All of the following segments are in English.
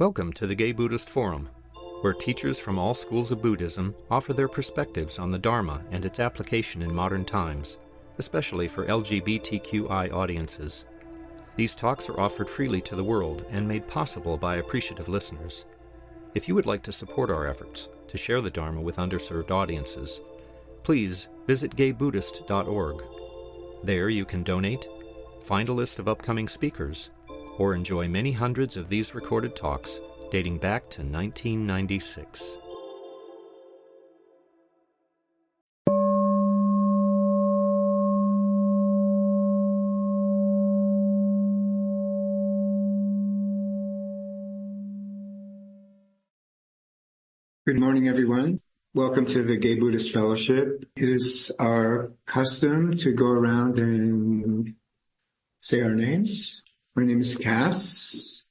Welcome to the Gay Buddhist Forum, where teachers from all schools of Buddhism offer their perspectives on the Dharma and its application in modern times, especially for LGBTQI audiences. These talks are offered freely to the world and made possible by appreciative listeners. If you would like to support our efforts to share the Dharma with underserved audiences, please visit gaybuddhist.org. There you can donate, find a list of upcoming speakers, or enjoy many hundreds of these recorded talks dating back to 1996. Good morning, everyone. Welcome to the Gay Buddhist Fellowship. It is our custom to go around and say our names. My name is Cass.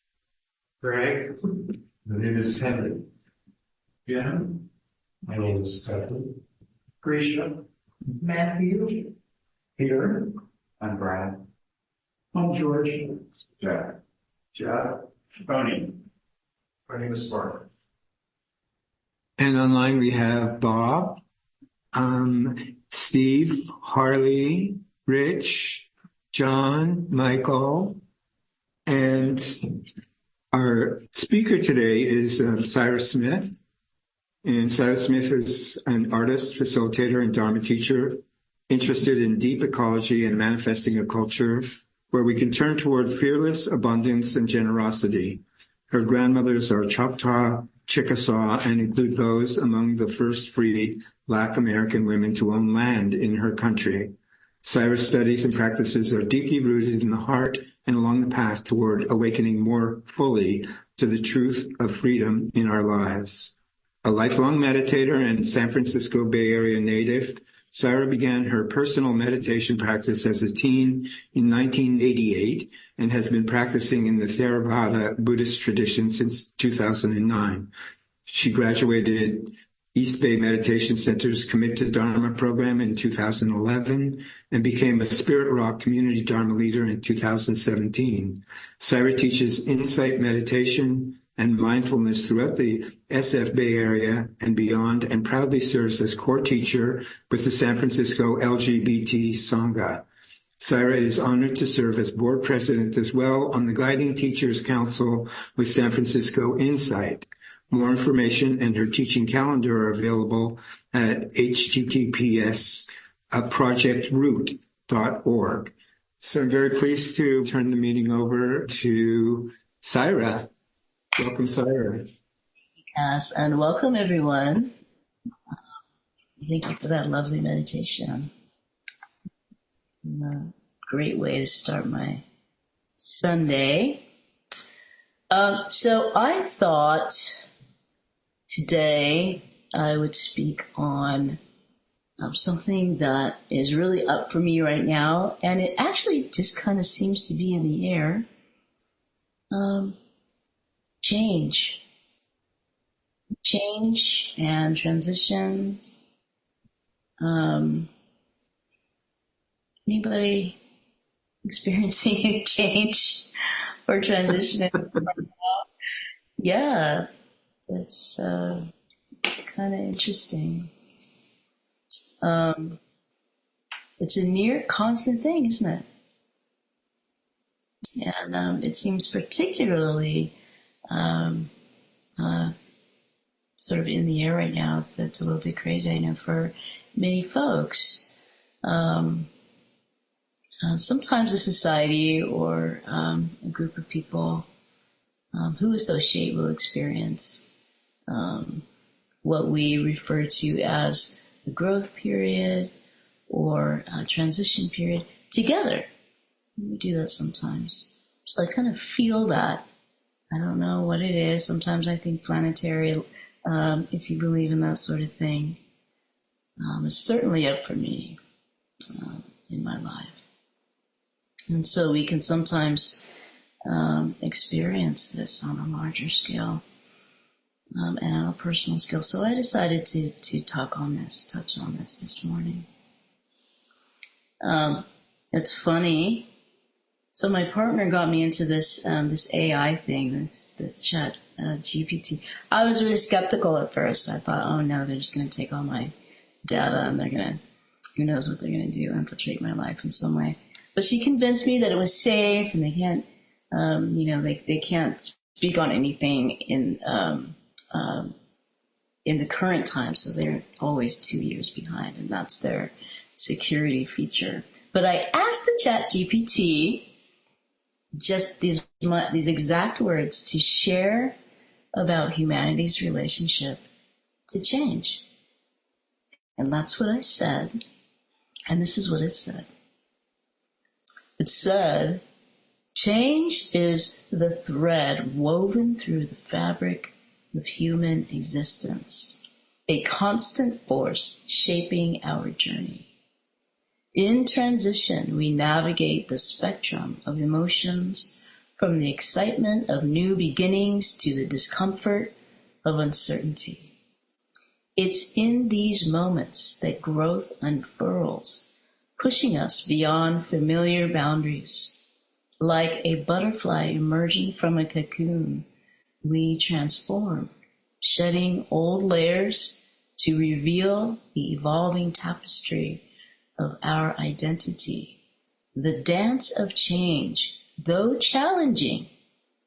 Greg. My name is Henry. Jen. My name is Stephen. Grisha. Matthew. Peter. I'm Brad. I'm George. Jack. Tony. My name is Mark. And online we have Bob, Steve, Harley, Rich, John, Michael, and our speaker today is Syra Smith. And Syra Smith is an artist, facilitator, and Dharma teacher interested in deep ecology and manifesting a culture where we can turn toward fearless abundance and generosity. Her grandmothers are Choctaw-Chickasaw and include those among the first free Black American women to own land in her country. Syra's studies and practices are deeply rooted in the heart and along the path toward awakening more fully to the truth of freedom in our lives. A lifelong meditator and San Francisco Bay Area native, Syra began her personal meditation practice as a teen in 1988 and has been practicing in the Theravada Buddhist tradition since 2009. She graduated East Bay Meditation Center's Commit to Dharma program in 2011 and became a Spirit Rock Community Dharma leader in 2017. Syra teaches insight meditation and mindfulness throughout the SF Bay Area and beyond, and proudly serves as core teacher with the San Francisco LGBT Sangha. Syra is honored to serve as board president as well on the Guiding Teachers Council with San Francisco Insight. More information and her teaching calendar are available at https://projectroot.org. So I'm very pleased to turn the meeting over to Syra. Welcome, Syra. Yes, and welcome everyone. Thank you for that lovely meditation. A great way to start my Sunday. So I thought today I would speak on something that is really up for me right now, and it actually just kind of seems to be in the air. Change and transition. Anybody experiencing change or transition? Yeah, it's kind of interesting. It's a near constant thing, isn't it? And it seems particularly sort of in the air right now. It's a little bit crazy, I know, for many folks. Sometimes a society or a group of people who associate will experience what we refer to as the growth period or transition period together. We do that sometimes. So I kind of feel that. I don't know what it is. Sometimes I think planetary, if you believe in that sort of thing. It's certainly up for me in my life. And so we can sometimes experience this on a larger scale and on a personal scale. So I decided to touch on this morning. It's funny. So my partner got me into this AI thing, this chat GPT. I was really skeptical at first. I thought, oh no, they're just going to take all my data and they're going to, who knows what they're going to do, infiltrate my life in some way. But she convinced me that it was safe and they can't, they can't speak on anything in the current time. So they're always 2 years behind, and that's their security feature. But I asked the Chat GPT just these exact words to share about humanity's relationship to change. And that's what I said. And this is what it said. It said, change is the thread woven through the fabric of human existence, a constant force shaping our journey. In transition, we navigate the spectrum of emotions, from the excitement of new beginnings to the discomfort of uncertainty. It's in these moments that growth unfurls, pushing us beyond familiar boundaries. Like a butterfly emerging from a cocoon, we transform, shedding old layers to reveal the evolving tapestry of our identity. The dance of change, though challenging,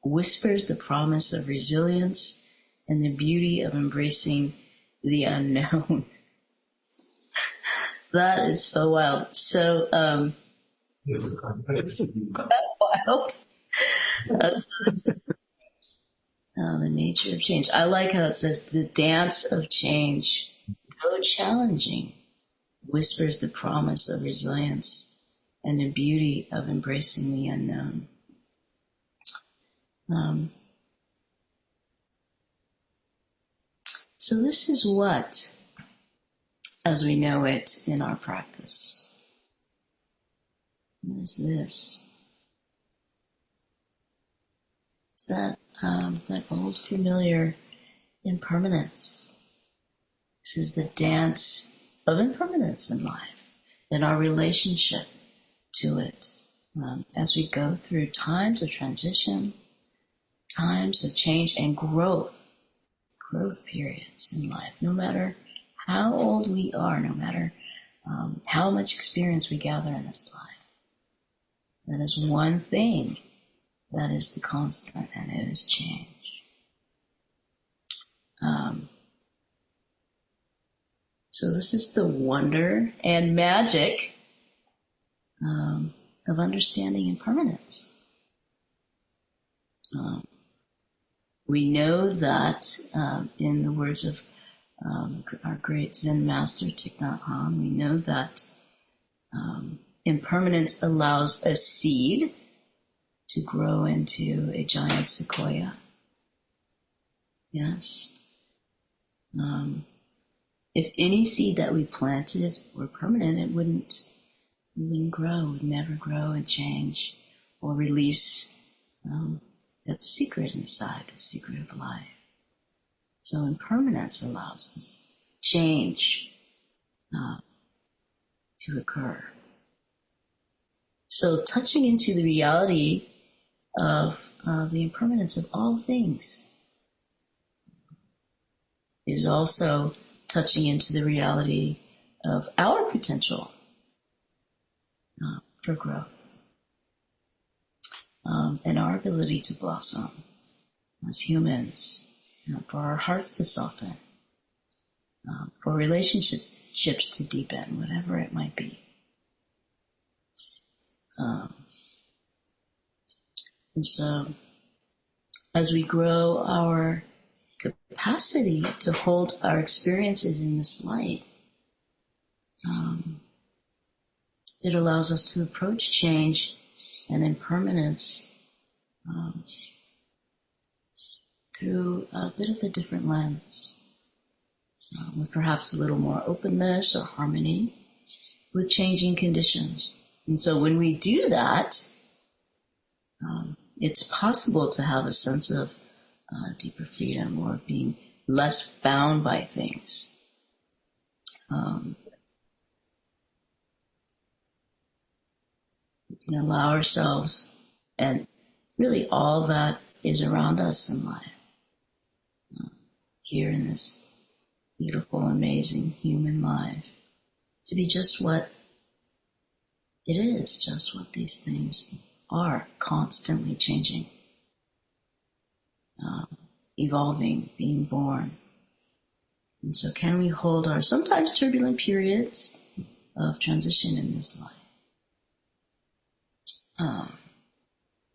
whispers the promise of resilience and the beauty of embracing the unknown. That is so wild. So, wild. That's the nature of change. I like how it says the dance of change, though challenging, whispers the promise of resilience and the beauty of embracing the unknown. So this is what, as we know it in our practice. There's this. It's that old familiar impermanence. This is the dance of impermanence in life, and our relationship to it. As we go through times of transition, times of change and growth periods in life, no matter how old we are, no matter how much experience we gather in this life. That is one thing that is the constant, and it is change. So this is the wonder and magic of understanding impermanence. We know that in the words of our great Zen master Thich Nhat Hanh, we know that impermanence allows a seed to grow into a giant sequoia. Yes. If any seed that we planted were permanent, it wouldn't grow, it would never grow and change or release that secret inside, the secret of life. So impermanence allows this change to occur. So touching into the reality of the impermanence of all things is also touching into the reality of our potential for growth and our ability to blossom as humans, for our hearts to soften, for relationships to deepen, whatever it might be. And so, as we grow our capacity to hold our experiences in this light, it allows us to approach change and impermanence through a bit of a different lens, with perhaps a little more openness or harmony with changing conditions. And so when we do that, it's possible to have a sense of deeper freedom, or of being less bound by things. We can allow ourselves, and really all that is around us in life, here in this beautiful, amazing human life, to be just what it is, just what these things are, constantly changing, evolving, being born. And so can we hold our sometimes turbulent periods of transition in this life?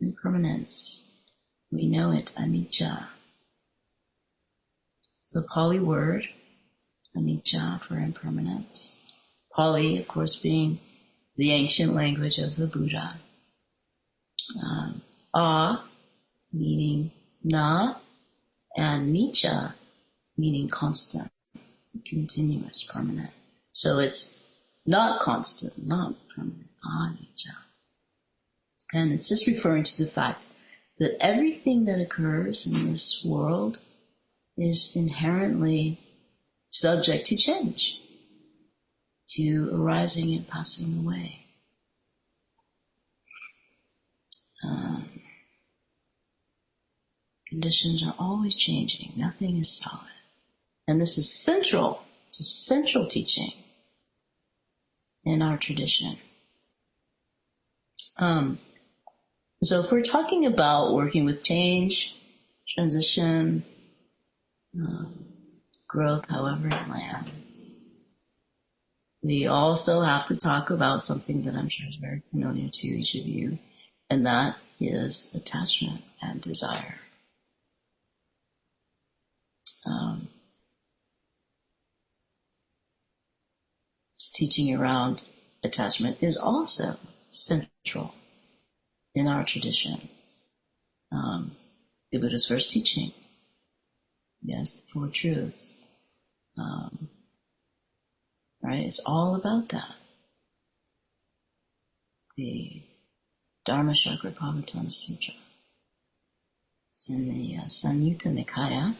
Impermanence, we know it, anicca. It's the Pali word, anicca, for impermanence. Pali, of course, being the ancient language of the Buddha. A, meaning na, and nicca, meaning constant, continuous, permanent. So it's not constant, not permanent, anicca. And it's just referring to the fact that everything that occurs in this world is inherently subject to change, to arising and passing away. Conditions are always changing. Nothing is solid. And this is central to central teaching in our tradition. So if we're talking about working with change, transition, growth, however it lands, we also have to talk about something that I'm sure is very familiar to each of you, and that is attachment and desire. This teaching around attachment is also central in our tradition. The Buddha's first teaching, yes, the Four Truths, right? It's all about that. The Dharma Chakra Pavatana Sutra. It's in the Samyutta Nikaya,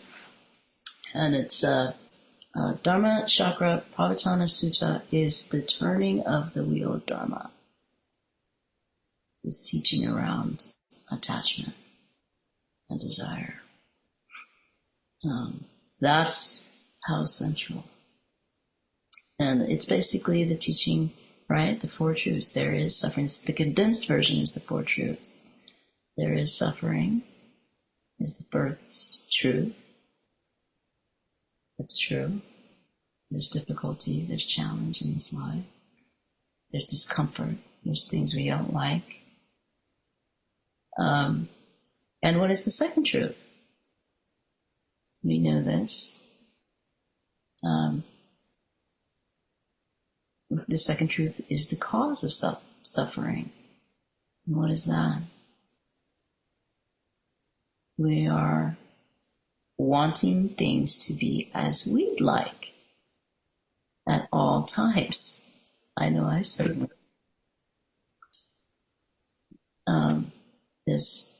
and it's Dharma Chakra Pavatana Sutta is the turning of the wheel of Dharma. It's teaching around attachment and desire. That's how central. And it's basically the teaching, right? The Four Truths. There is suffering. The condensed version is the Four Truths. There is suffering, is the first truth. It's true. There's difficulty, there's challenge in this life. There's discomfort, there's things we don't like. And what is the second truth? We know this. The second truth is the cause of suffering. And what is that? We are wanting things to be as we'd like at all times. I know I certainly. This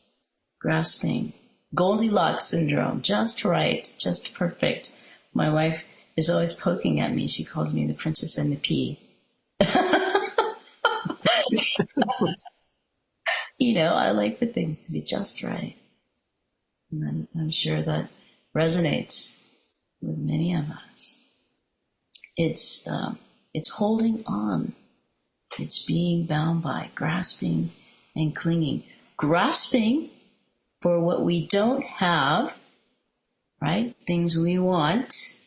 grasping, Goldilocks syndrome, just right, just perfect. My wife is always poking at me. She calls me the princess and the pea. You know, I like for things to be just right. And I'm sure that resonates with many of us. It's holding on. It's being bound by, grasping and clinging. Grasping for what we don't have, right? Things we want,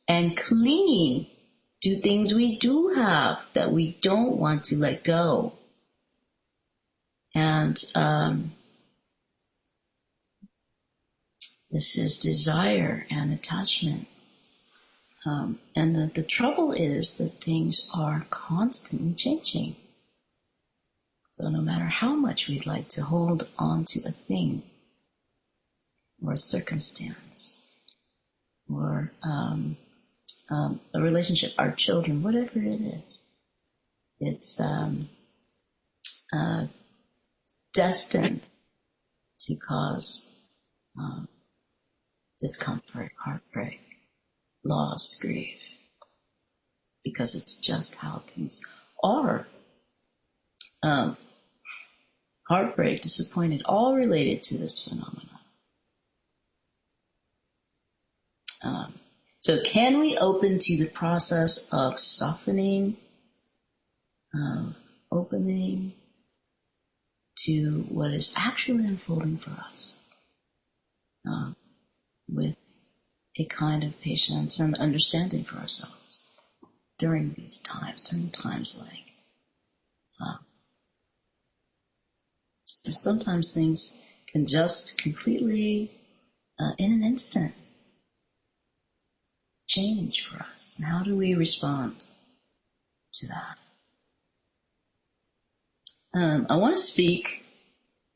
and clinging to things we do have that we don't want to let go. And this is desire and attachment. And the trouble is that things are constantly changing. So no matter how much we'd like to hold on to a thing or a circumstance or a relationship, our children, whatever it is, it's destined to cause discomfort, heartbreak, loss, grief, because it's just how things are. Heartbreak, disappointed, all related to this phenomenon. So can we open to the process of softening, opening to what is actually unfolding for us with a kind of patience and understanding for ourselves during these times, during times like sometimes things can just completely, in an instant, change for us. And how do we respond to that? I want to speak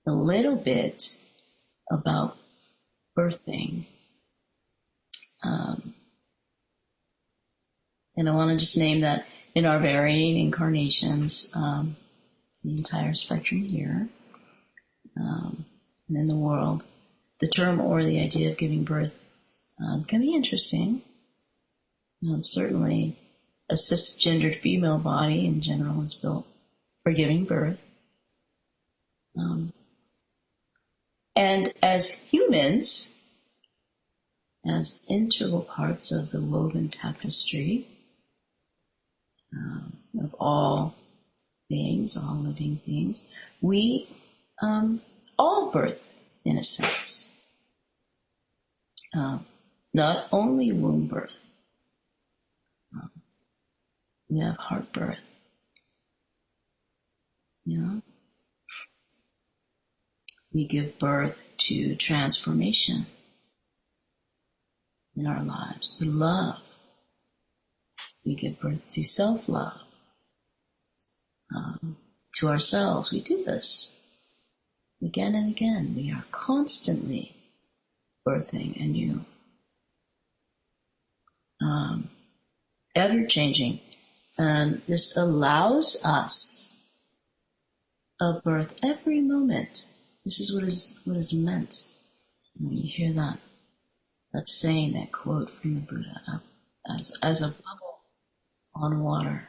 a little bit about birthing. And I want to just name that in our varying incarnations, the entire spectrum here, and in the world, the term or the idea of giving birth can be interesting. And certainly, a cisgendered female body in general is built for giving birth. And as humans, as integral parts of the woven tapestry of all things, all living things, we all birth, in a sense. Not only womb birth, we have heart birth. We give birth to transformation in our lives, to love. We give birth to self-love, to ourselves. We do this again and again. We are constantly birthing anew, ever-changing. And this allows us a birth every moment. This is what is meant when you hear that saying, that quote from the Buddha, as a bubble on water,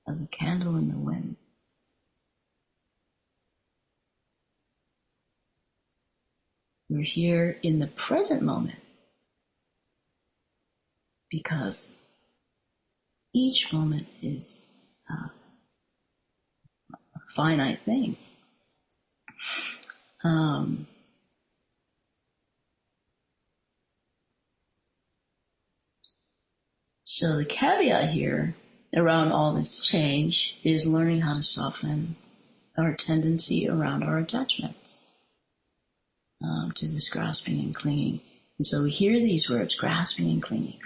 as a candle in the wind. We're here in the present moment because each moment is a finite thing. So the caveat here around all this change is learning how to soften our tendency around our attachments to this grasping and clinging. And so we hear these words, grasping and clinging,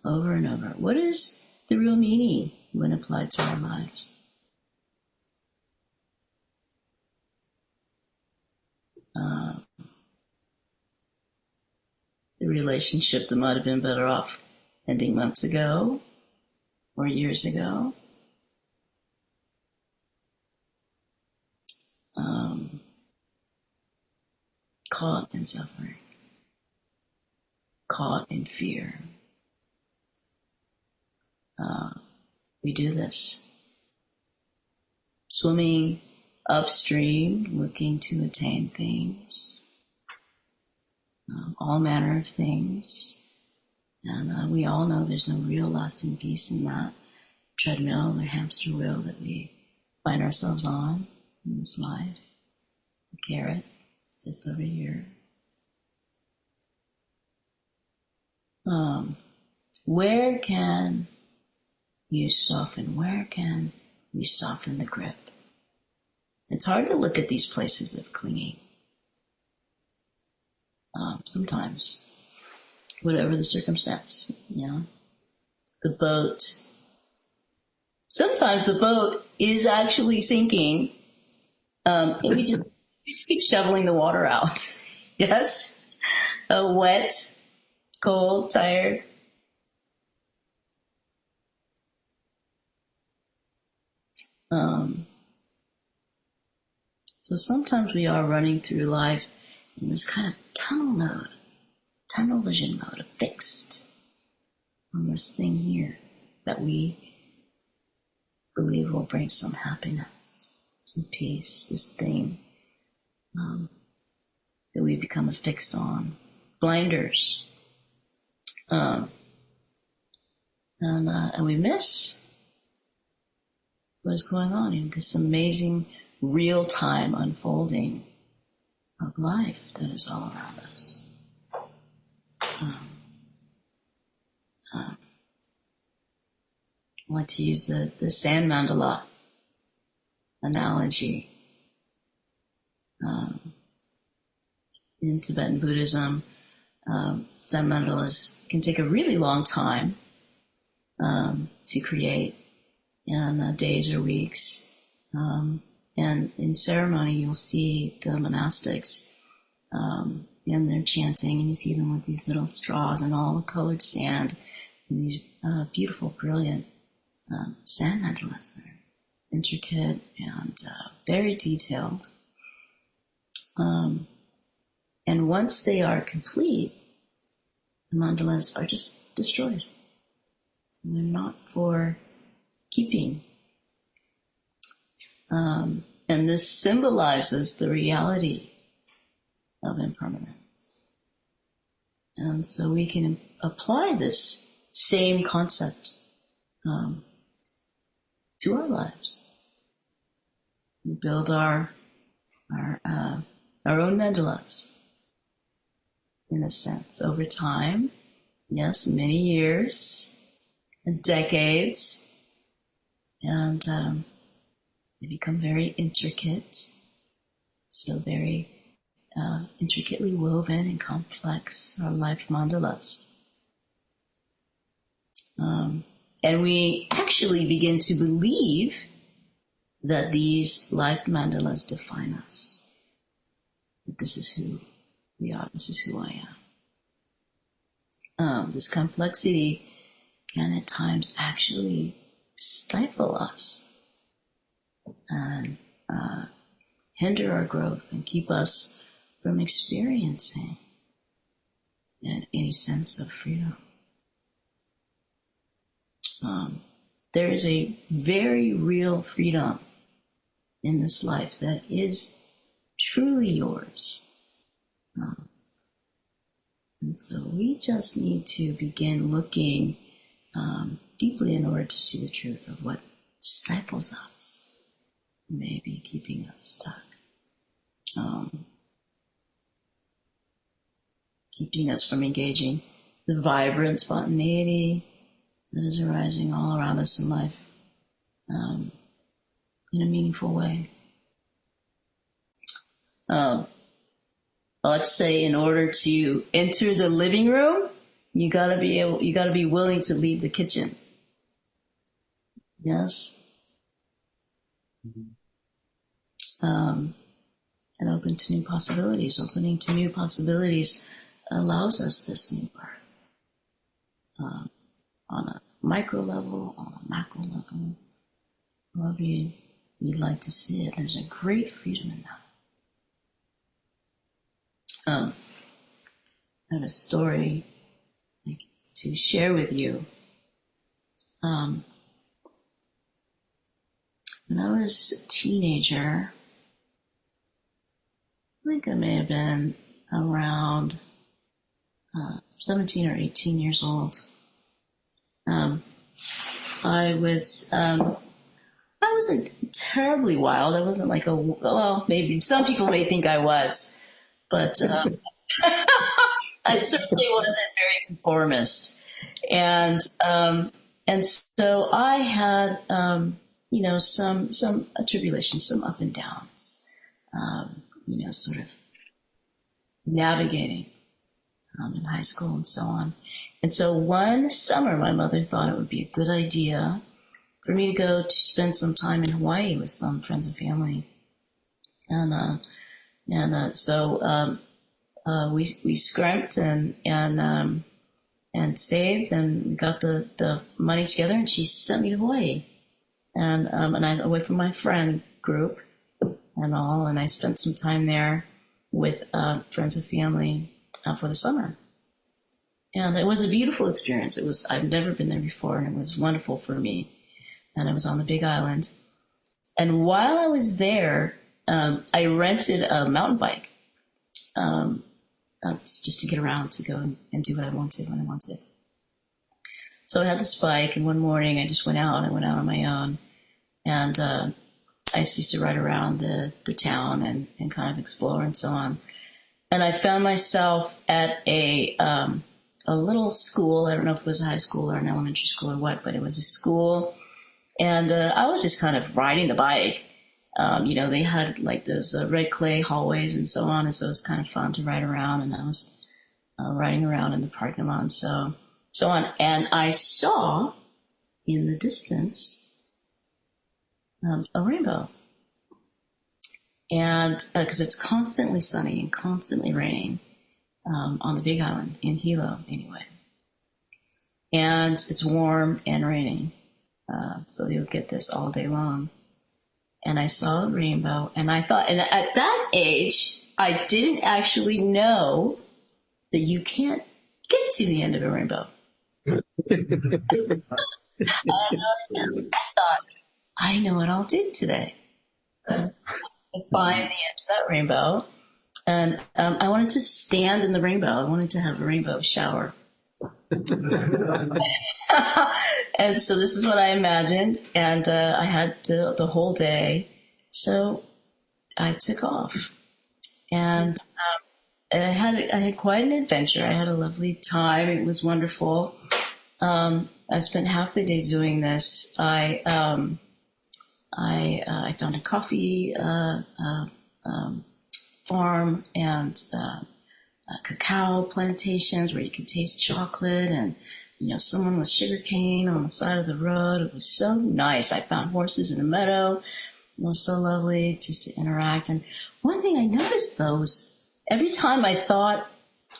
over and over. What is the real meaning when applied to our lives? The relationship that might have been better off ending months ago or years ago. Caught in suffering, caught in fear. We do this. Swimming upstream, looking to attain things, all manner of things. And we all know there's no real lasting peace in that treadmill or hamster wheel that we find ourselves on in this life. The carrot, just over here. Where can you soften? Where can we soften the grip? It's hard to look at these places of clinging. Sometimes, whatever the circumstance, the boat. Sometimes the boat is actually sinking, and we just keep shoveling the water out. Yes, wet, cold, tired. So sometimes we are running through life in this kind of tunnel vision mode, fixed on this thing here that we believe will bring some happiness, some peace, this thing that we become affixed on, blinders. And we miss what is going on in this amazing real-time unfolding of life that is all around us. I like to use the sand mandala analogy. In Tibetan Buddhism, sand mandalas can take a really long time to create, in days or weeks. And in ceremony, you'll see the monastics, and they're chanting, and you see them with these little straws and all the colored sand, and these beautiful, brilliant sand mandalas that are intricate and very detailed. And once they are complete, the mandalas are just destroyed. So they're not for keeping. And this symbolizes the reality of impermanence. And so we can apply this same concept to our lives. We build our own mandalas, in a sense, over time. Yes, many years, decades, and they become very intricate, so very intricately woven and complex, our life mandalas. And we actually begin to believe that these life mandalas define us. That this is who we are, this is who I am. This complexity can at times actually stifle us and hinder our growth and keep us from experiencing any sense of freedom. There is a very real freedom in this life that is truly yours. And so we just need to begin looking deeply in order to see the truth of what stifles us, maybe keeping us stuck, keeping us from engaging the vibrant spontaneity that is arising all around us in life in a meaningful way. Let's say in order to enter the living room, you gotta be willing to leave the kitchen. Yes? And open to new possibilities. Opening to new possibilities allows us this new birth. On a micro level, on a macro level, however you'd like to see it, there's a great freedom in that. I have a story to share with you. When I was a teenager, I think I may have been around 17 or 18 years old. I wasn't terribly wild. I wasn't like well, maybe some people may think I was, but I certainly wasn't very conformist. And so I had, some tribulations, some up and downs, sort of navigating in high school and so on. And so one summer, my mother thought it would be a good idea for me to go to spend some time in Hawaii with some friends and family. So we scrimped and saved, and we got the money together, and she sent me to Hawaii. And I away from my friend group and all, and I spent some time there with friends and family for the summer. And it was a beautiful experience. I've never been there before, and it was wonderful for me. And I was on the Big Island. And while I was there, I rented a mountain bike. just to get around to go and do what I wanted when I wanted. So I had this bike, and one morning I just went out. I went out on my own, and I used to ride around the town and kind of explore and so on. And I found myself at a little school. I don't know if it was a high school or an elementary school or what, but it was a school. And I was just kind of riding the bike. They had like those red clay hallways and so on. And so it was kind of fun to ride around. And I was riding around in the parking lot and so on. And I saw in the distance a rainbow. And because it's constantly sunny and constantly raining on the Big Island, in Hilo anyway. And it's warm and raining. So you'll get this all day long. And I saw a rainbow, and I thought, and at that age, I didn't actually know that you can't get to the end of a rainbow. I thought, I know what I'll do today. Find the end of that rainbow. And I wanted to stand in the rainbow. I wanted to have a rainbow shower. And so this is what I imagined. And I had the whole day. So I took off. And I had quite an adventure. I had a lovely time. It was wonderful. I spent half the day doing this. I found a coffee farm and cacao plantations where you could taste chocolate, and someone with sugarcane on the side of the road. It was so nice. I found horses in a meadow. It was so lovely just to interact. And one thing I noticed though was every time I thought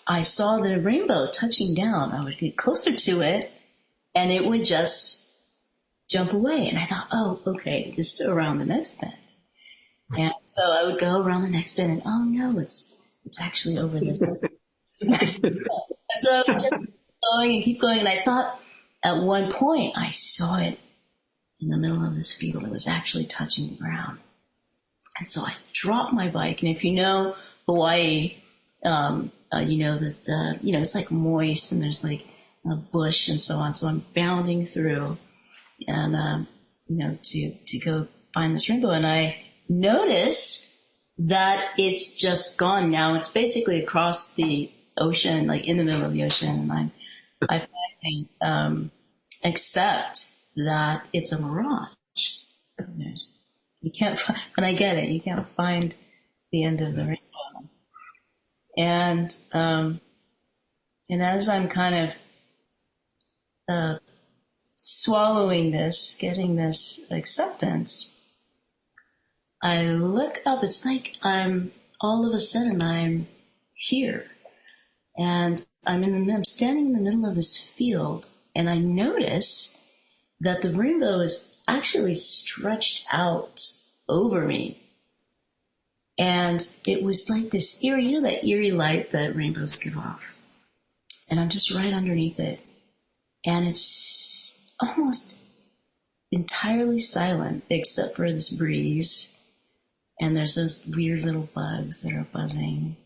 I saw the rainbow touching down, I would get closer to it and it would just jump away. And I thought, oh, okay, just around the next bend. And so I would go around the next bend and, oh no, it's actually over this next bend. And so I would just keep going. And I thought at one point I saw it in the middle of this field. It was actually touching the ground. And so I dropped my bike. And if you know Hawaii, you know that, it's like moist and there's like a bush and so on. So I'm bounding through and, to go find this rainbow. And I notice that it's just gone now. It's basically across the ocean, like in the middle of the ocean. And I finally accept that it's a mirage. You can't find, and I get it, you can't find the end of the rainbow. And as I'm kind of swallowing this, getting this acceptance, I look up. It's like all of a sudden I'm here, and I'm standing in the middle of this field, and I notice that the rainbow is actually stretched out over me. And it was like this eerie, that eerie light that rainbows give off. And I'm just right underneath it. And it's almost entirely silent except for this breeze. And there's those weird little bugs that are buzzing.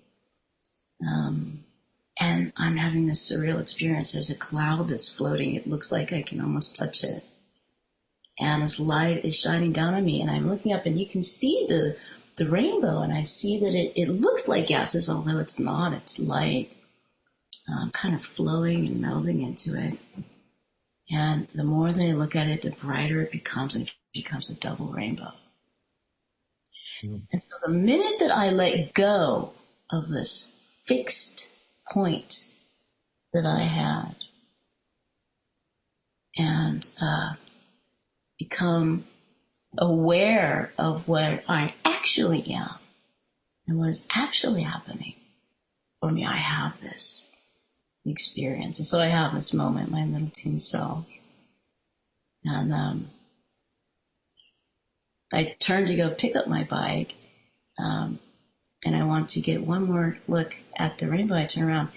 And I'm having this surreal experience. There's a cloud that's floating. It looks like I can almost touch it. And this light is shining down on me. And I'm looking up and you can see the rainbow. And I see that it looks like gases, although it's not. It's light, kind of flowing and melding into it. And the more that I look at it, the brighter it becomes, and it becomes a double rainbow. Mm. And so the minute that I let go of this fixed point that I had and become aware of what I actually am and what is actually happening for me, I have this experience. And so I have this moment, my little teen self. And I turn to go pick up my bike, and I want to get one more look at the rainbow. I turn around,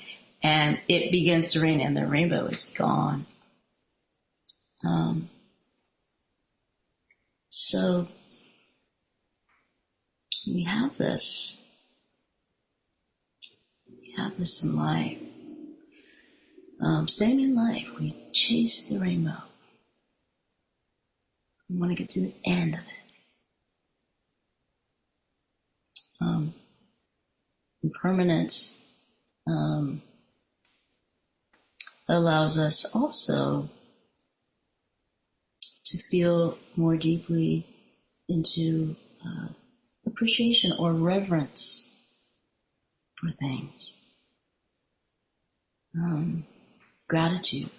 and it begins to rain, and the rainbow is gone. So we have this have this in life. Same in life. We chase the rainbow. We want to get to the end of it. Impermanence allows us also to feel more deeply into appreciation or reverence for things. Gratitude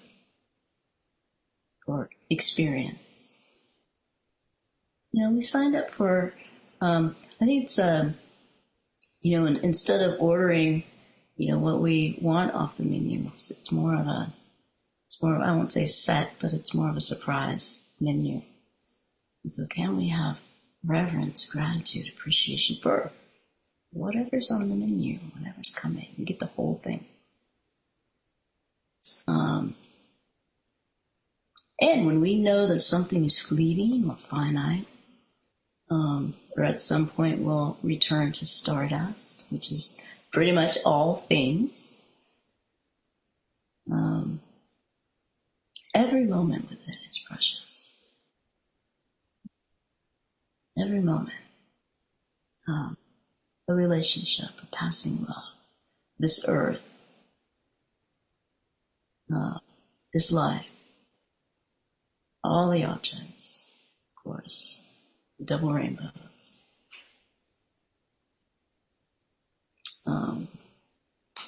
for experience. We signed up for, I think it's, instead of ordering, what we want off the menu, it's more of I won't say set, but it's more of a surprise menu. And so can we have reverence, gratitude, appreciation for whatever's on the menu, whatever's coming, and get the whole thing. And when we know that something is fleeting or finite, or at some point will return to stardust, which is pretty much all things. Every moment with it is precious. Every moment. A relationship, a passing love, this earth, this life, all the objects, of course, the double rainbows.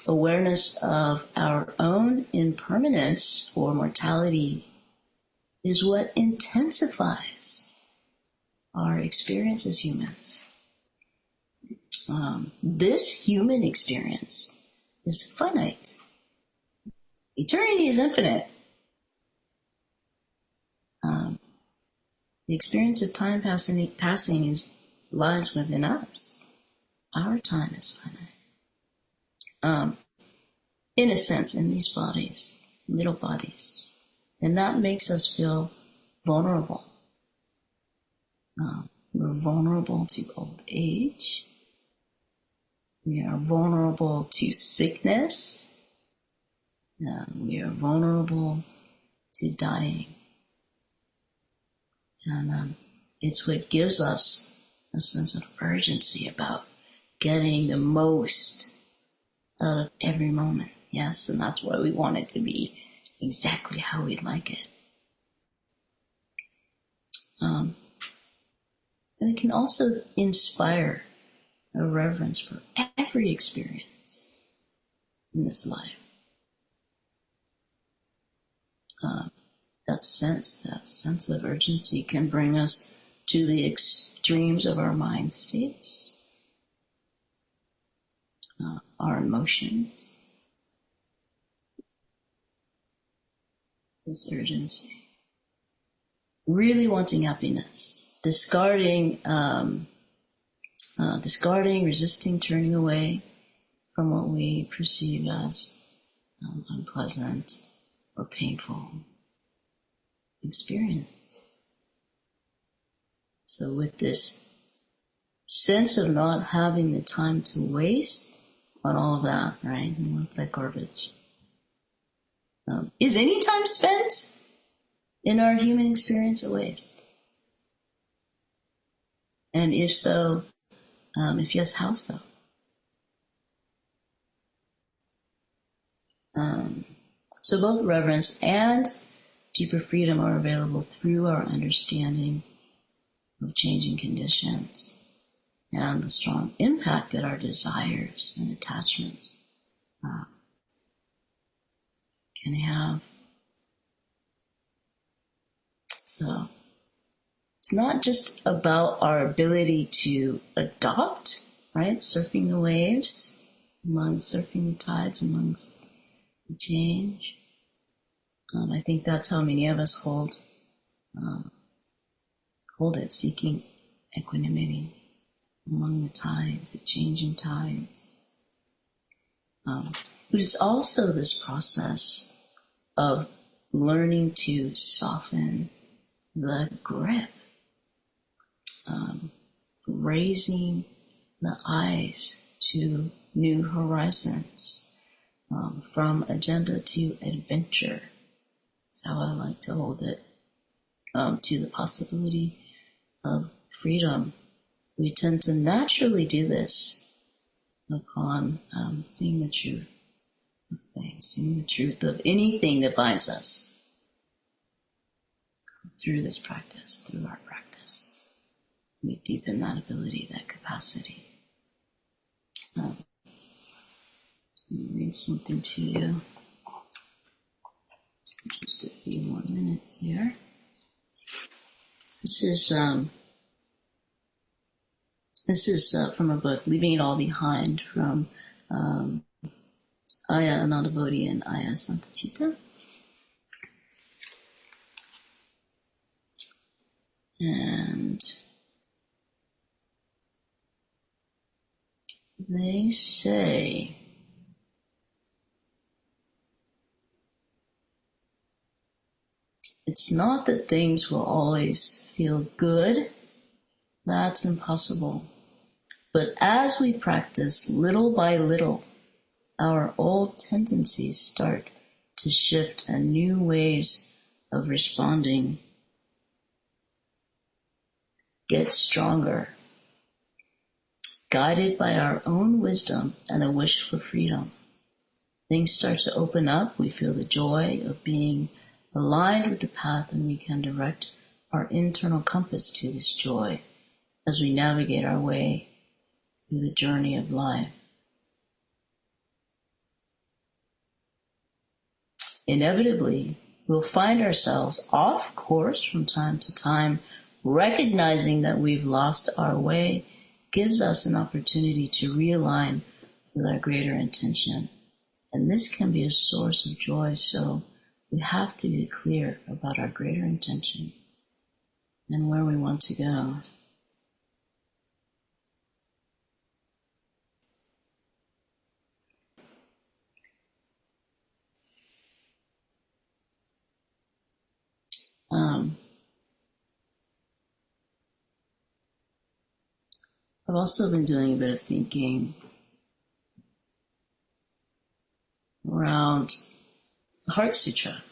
Awareness of our own impermanence or mortality is what intensifies our experience as humans. This human experience is finite. Eternity is infinite. The experience of time passing lies within us. Our time is finite. In a sense, in these bodies, little bodies. And that makes us feel vulnerable. We're vulnerable to old age. We are vulnerable to sickness. We are vulnerable to dying. And it's what gives us a sense of urgency about getting the most out of every moment. Yes, and that's why we want it to be exactly how we'd like it. And it can also inspire a reverence for every experience in this life. That sense of urgency can bring us to the extremes of our mind states, our emotions. This urgency. Really wanting happiness. Discarding, resisting, turning away from what we perceive as unpleasant or painful experience. So with this sense of not having the time to waste on all of that, right? And what's that garbage? Is any time spent in our human experience a waste? And if so, if yes, how so? So both reverence and deeper freedom are available through our understanding of changing conditions and the strong impact that our desires and attachments can have. So it's not just about our ability to adopt, right? Surfing the waves, surfing the tides amongst the change. I think that's how many of us hold it, seeking equanimity among the tides, the changing tides. But it's also this process of learning to soften the grip, raising the eyes to new horizons. from agenda to adventure. That's how I like to hold it, to the possibility of freedom. We tend to naturally do this upon seeing the truth of things, seeing the truth of anything that binds us through this practice, through our practice. We deepen that ability, that capacity. Let me read something to you. Just a few more minutes here. This is from a book, Leaving It All Behind, from Aya Anandabodhi and Aya Santachita. And they say, it's not that things will always feel good. That's impossible. But as we practice little by little, our old tendencies start to shift and new ways of responding get stronger, guided by our own wisdom and a wish for freedom. Things start to open up. We feel the joy of being aligned with the path, and we can direct our internal compass to this joy as we navigate our way through the journey of life. Inevitably, we'll find ourselves off course from time to time. Recognizing that we've lost our way gives us an opportunity to realign with our greater intention. And this can be a source of joy, so we have to be clear about our greater intention and where we want to go. I've also been doing a bit of thinking around the Heart Sutra,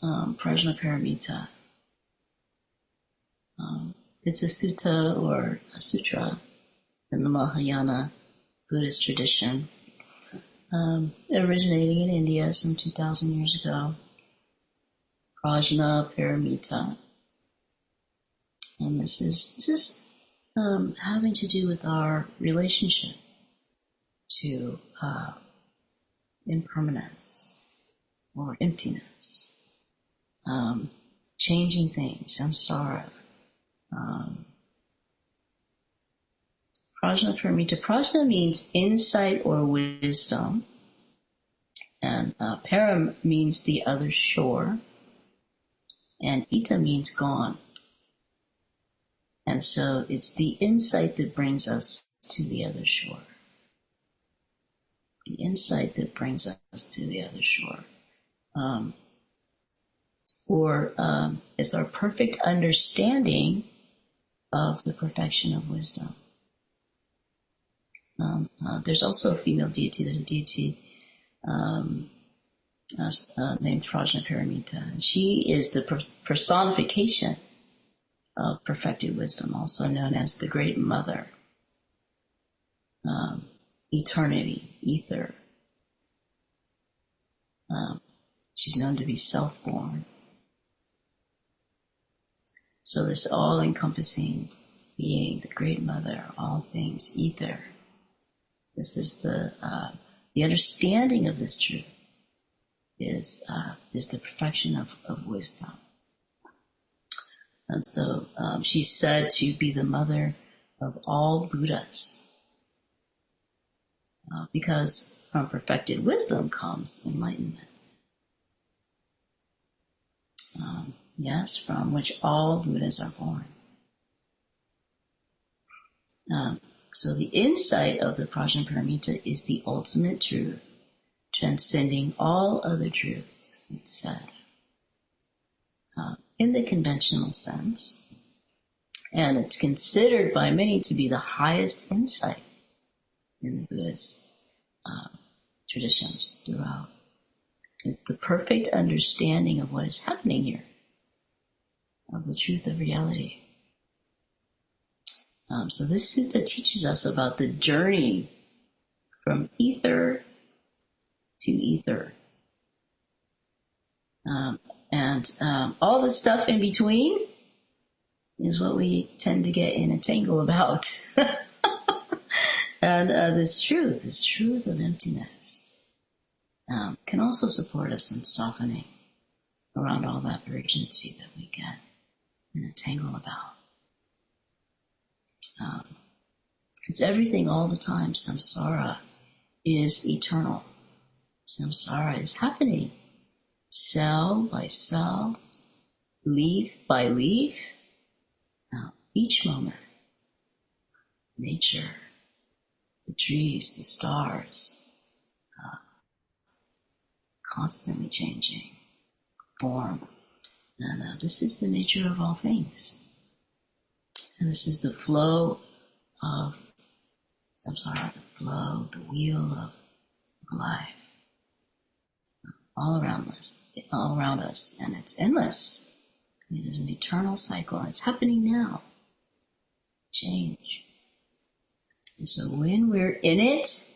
Prajnaparamita. It's a sutta or a sutra in the Mahayana Buddhist tradition, originating in India some 2,000 years ago. Prajnaparamita. And this is having to do with our relationship to impermanence or emptiness, changing things, samsara. Prajnaparamita. Prajna means insight or wisdom, and param means the other shore, and ita means gone. And so it's the insight that brings us to the other shore. The insight that brings us to the other shore. It's our perfect understanding of the perfection of wisdom. There's also a female deity, there's a deity named Prajnaparamita. And she is the personification of perfected wisdom, also known as the Great Mother, eternity, ether. She's known to be self-born. So this all-encompassing being, the Great Mother, all things, ether. This is the understanding of this truth is the perfection of wisdom. And so she's said to be the mother of all Buddhas, because from perfected wisdom comes enlightenment. Yes, from which all Buddhas are born. So the insight of the Prajnaparamita is the ultimate truth, transcending all other truths, it's said. In the conventional sense, and it's considered by many to be the highest insight in the Buddhist traditions throughout. The perfect understanding of what is happening here, of the truth of reality. So this sutta teaches us about the journey from ether to ether. And all the stuff in between is what we tend to get in a tangle about. And this truth of emptiness, can also support us in softening around all that urgency that we get in a tangle about. It's everything all the time. Samsara is eternal. Samsara is happening cell by cell, leaf by leaf. Now, each moment, nature, the trees, the stars, constantly changing form. And this is the nature of all things. And this is the flow of samsara, the flow, the wheel of life. All around us, and it's endless. It is an eternal cycle, and it's happening now. Change. And so when we're in it,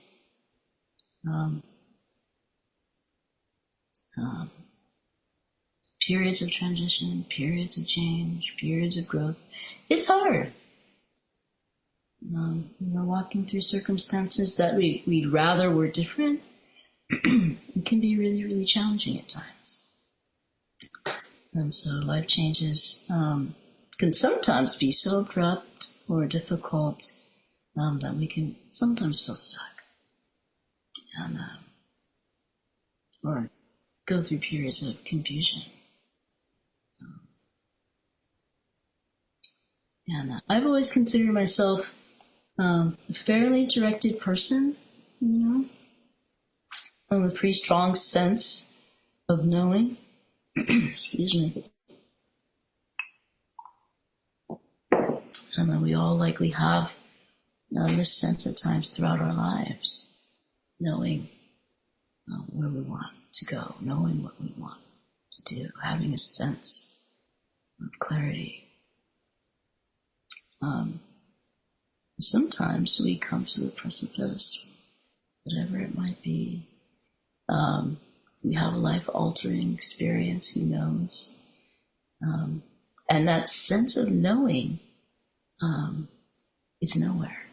periods of transition, periods of change, periods of growth, it's hard. We're walking through circumstances that we'd rather were different. It can be really, really challenging at times. And so life changes can sometimes be so abrupt or difficult that we can sometimes feel stuck. And or go through periods of confusion. And I've always considered myself a fairly directed person, I have a pretty strong sense of knowing. Excuse me. And we all likely have this sense at times throughout our lives, knowing where we want to go, knowing what we want to do, having a sense of clarity. Sometimes we come to a precipice, whatever it might be. We have a life-altering experience, who knows? And that sense of knowing is nowhere.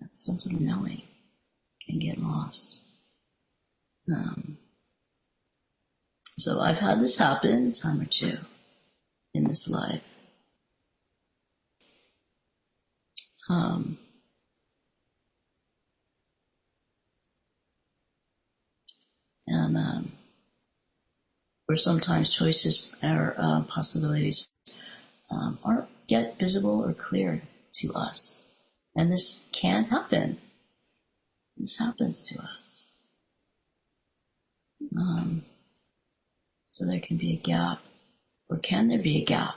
That sense of knowing can get lost. So I've had this happen a time or two in this life. And where sometimes choices or possibilities aren't yet visible or clear to us. And this can happen. This happens to us. So there can be a gap, or can there be a gap?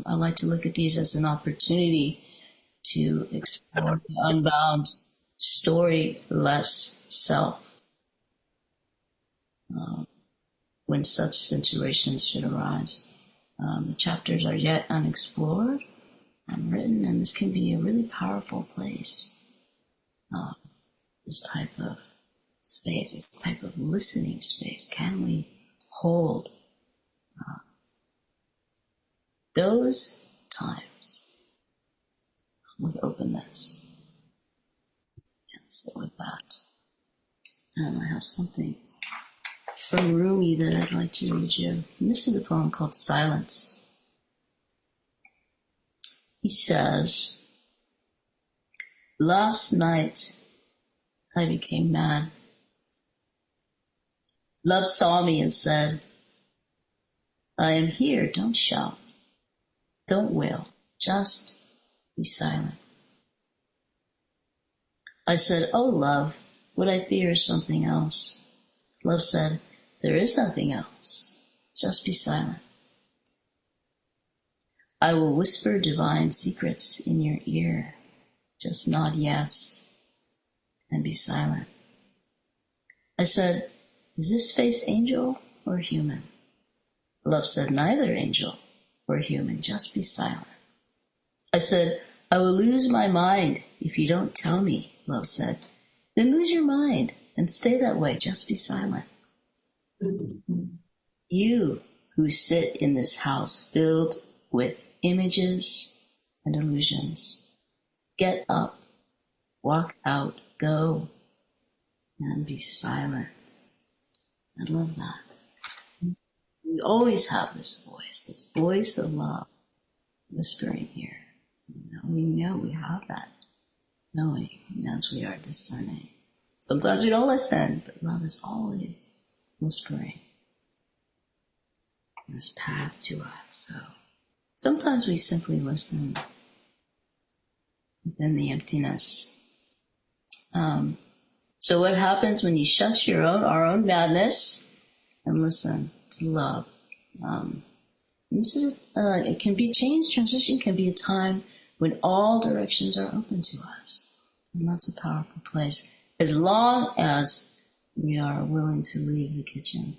I like to look at these as an opportunity to explore the unbound, storyless self. When such situations should arise. The chapters are yet unexplored and written, and this can be a really powerful place. This type of space, this type of listening space. Can we hold those times with openness? And sit with that. And I have something from Rumi that I'd like to read you. And this is a poem called Silence. He says, "Last night I became mad. Love saw me and said, 'I am here, don't shout, don't wail, just be silent.' I said, 'Oh, love, what I fear is something else.' Love said, 'There is nothing else, just be silent. I will whisper divine secrets in your ear, just nod yes and be silent. I said, is this face angel or human? Love said, neither angel or human, just be silent. I said, I will lose my mind if you don't tell me, Love said. Then lose your mind and stay that way, just be silent. You who sit in this house filled with images and illusions, get up, walk out, go, and be silent. I love that. We always have this voice of love whispering here. We know we have that knowing as we are discerning. Sometimes we don't listen, but love is always whispering this path to us. So sometimes we simply listen within the emptiness. So what happens when you shut our own madness and listen to love? This is it can be change. Transition can be a time when all directions are open to us, and that's a powerful place. As long as we are willing to leave the kitchen.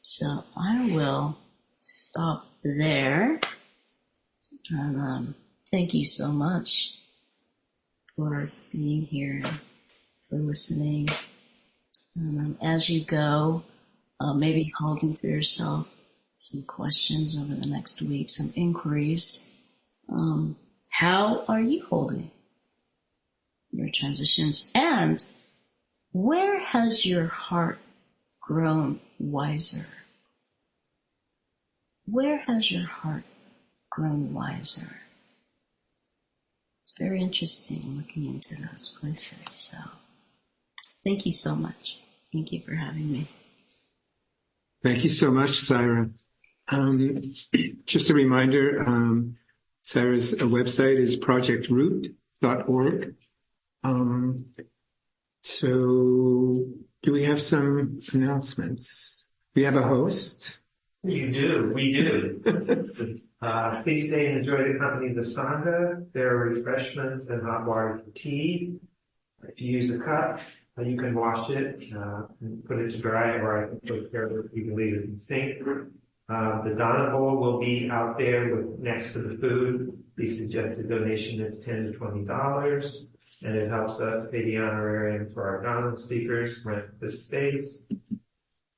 So I will stop there. And thank you so much for being here, for listening. And as you go, maybe holding for yourself some questions over the next week, some inquiries. How are you holding your transitions? And where has your heart grown wiser? Where has your heart grown wiser? It's very interesting looking into those places. So thank you so much. Thank you for having me. Thank you so much, Syra. Just a reminder, Syra's website is projectroot.org. So do we have some announcements? We have a host. You do. We do. Please stay and enjoy the company of the Sangha. There are refreshments and hot water for tea. If you use a cup, you can wash it and put it to dry, or I can take care of it. You can leave it in the sink. The Dana bowl will be out there next to the food. The suggested donation is $10 to $20, and it helps us pay the honorarium for our Dana speakers, rent this space,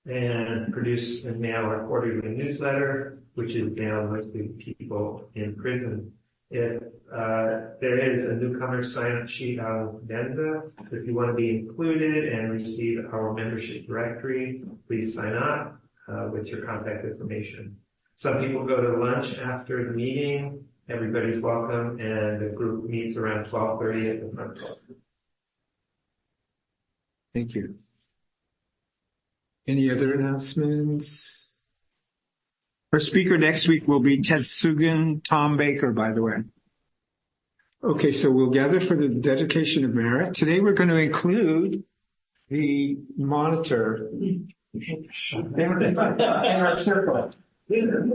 and produce and mail our quarterly newsletter, which is down mostly to people in prison. There is a newcomer sign-up sheet out of Denza. If you want to be included and receive our membership directory, please sign up with your contact information. Some people go to lunch after the meeting. Everybody's welcome, and the group meets around 12:30 at the front door. Thank you. Any other announcements? Our speaker next week will be Tetsugen Tom Baker, by the way. Okay, so we'll gather for the dedication of merit. Today we're going to include the monitor in our circle. And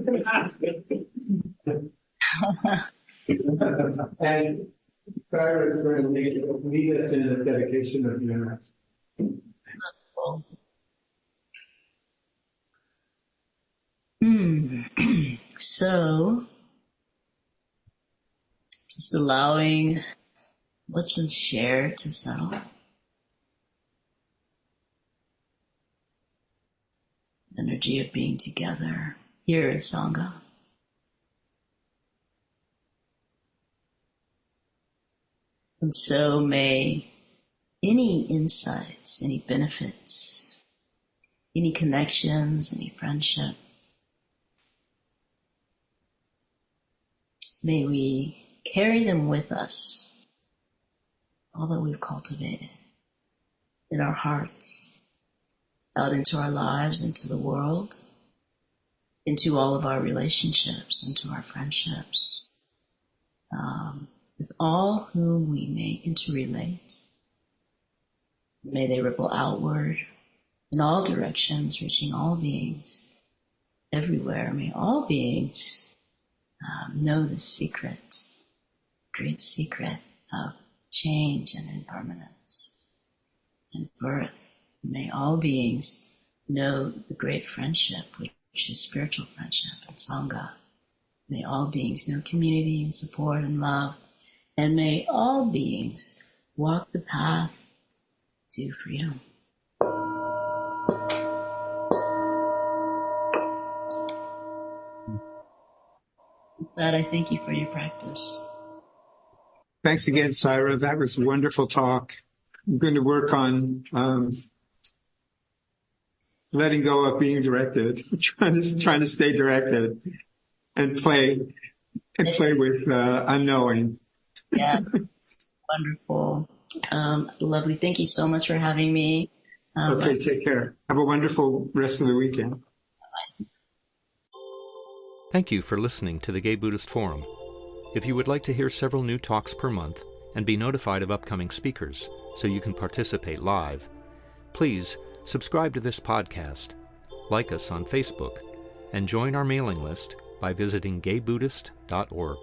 Syra is going to lead us in the dedication of merit. So, just allowing what's been shared to settle. Energy of being together here in Sangha. And so may any insights, any benefits, any connections, any friendship, may we carry them with us, all that we've cultivated in our hearts, out into our lives, into the world, into all of our relationships, into our friendships, with all whom we may interrelate. May they ripple outward in all directions, reaching all beings everywhere. May all beings know the secret, the great secret of change and impermanence. and birth. May all beings know the great friendship, which is spiritual friendship and Sangha. May all beings know community and support and love. And may all beings walk the path to freedom. With that, I thank you for your practice. Thanks again, Syra. That was a wonderful talk. I'm going to work on letting go of being directed, trying to stay directed, and play with unknowing. Yeah, wonderful, lovely. Thank you so much for having me. Okay, take care. Have a wonderful rest of the weekend. Thank you for listening to the Gay Buddhist Forum. If you would like to hear several new talks per month and be notified of upcoming speakers so you can participate live, please subscribe to this podcast, like us on Facebook, and join our mailing list by visiting gaybuddhist.org.